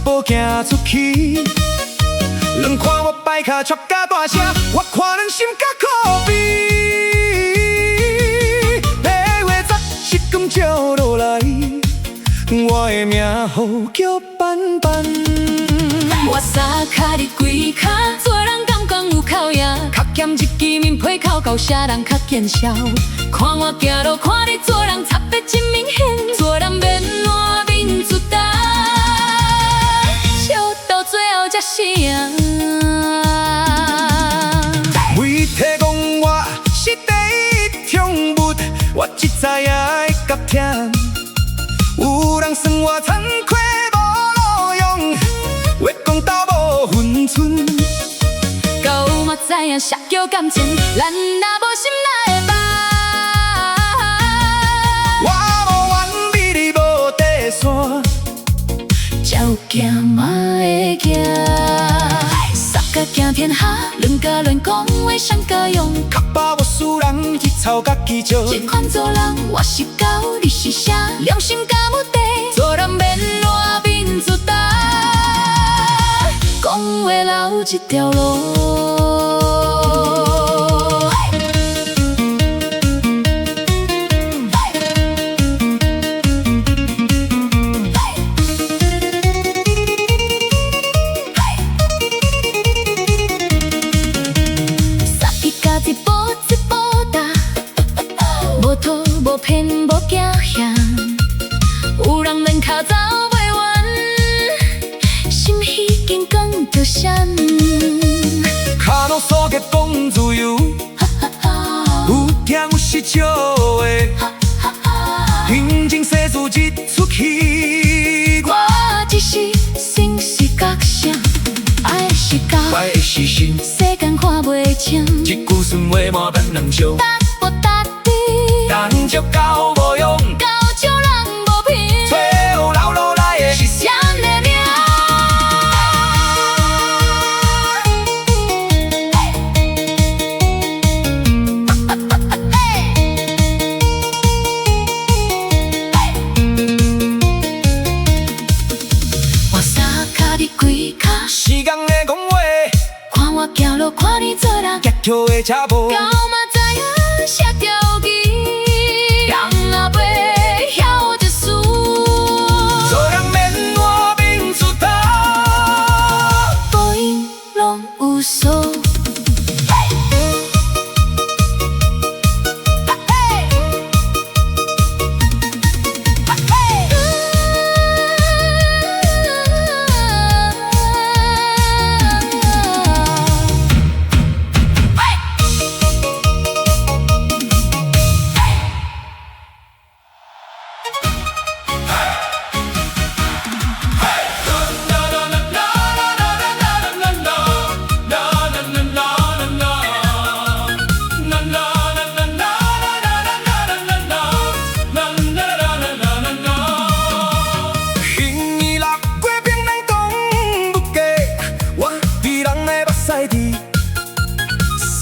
步行出去。人看我摆脚撮甲大声，我看人心甲可悲。八月十一根照落来，我的名号叫斑斑。我三脚你规脚，做人感觉有口野，较欠一支面皮口到啥人较见效。看我行路，看你做人差别真明显，做人免烂面子大，笑到最后才是赢。为提讲我是第一宠物，我一知影会甲疼。有人算我惭愧无路用，话讲到无分寸。到有嘛知影啥叫感情，咱若无心哪会捌？我无缘比你无底线，照行嘛会行。三脚行天下，两脚乱讲话谁敢用？较把握输人去操家己笑。这款做人，我是狗，你是蛇，良心敢有地？做人免烂面子大，讲话留一条路。无讨无骗无惊吓，有人连脚走袂完，心已经讲着闪。脚拢锁结讲自由，有听有是笑话，平静世事一出去。我只是心是角色，爱是狗，坏的是心，世间看袂清。一句顺话满变两相，搭无搭底，但接到无用，到招人无凭。最后留落来的是谁的名？我三脚你规脚，时间的讲话，看我行路，看你做人，脚跳的车步。到嘛知影啥条义，人若袂晓一事，做人免烂面子大，报应拢有数。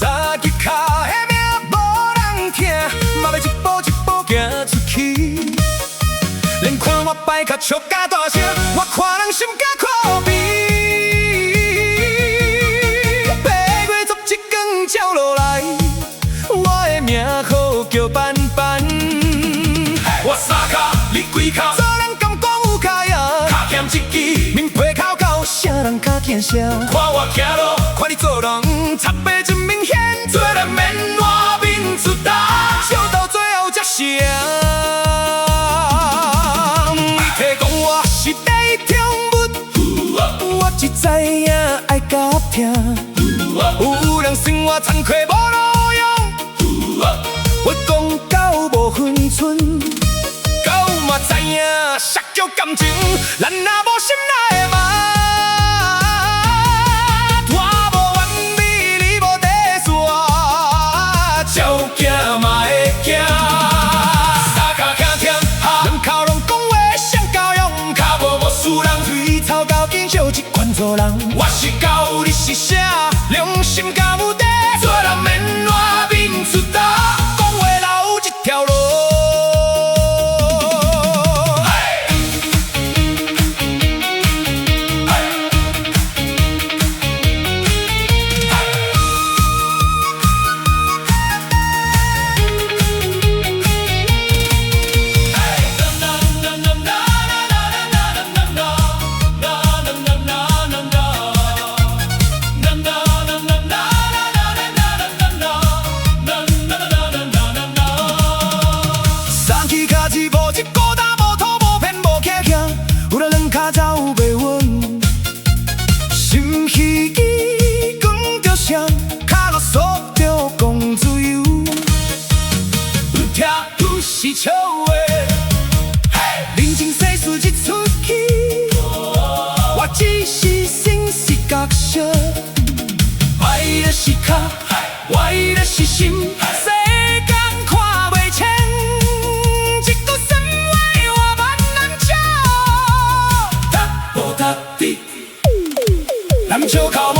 三脚脚的名无人听，嘛要一步一步行出去。连看我摆脚撮甲大声，我看人心甲可悲。八月十一光照落来，我的名号叫斑斑。我三脚你几脚，做人敢讲有卡呀？较欠一支面皮口到啥人较见笑？看我行路，看你做人，差别真明显。做人免烂面子大，笑到最后才是赢。你提讲我是第一宠物，我只知影爱甲疼。有人算我惭愧无路用，话讲到无分寸。到嘛知影啥叫感情，咱若无心哪会捌？我无缘比你无底线，照行嘛会行。三脚行天下，两脚拢讲话谁教养？脚无输人，嘴臭到紧笑这款做人。我是狗，你是啥？良心敢有地？做人免烂面子大，讲话留一条路。卡，我的是心，世间看袂清，一个身为我万难笑，踏步踏地，南桥靠。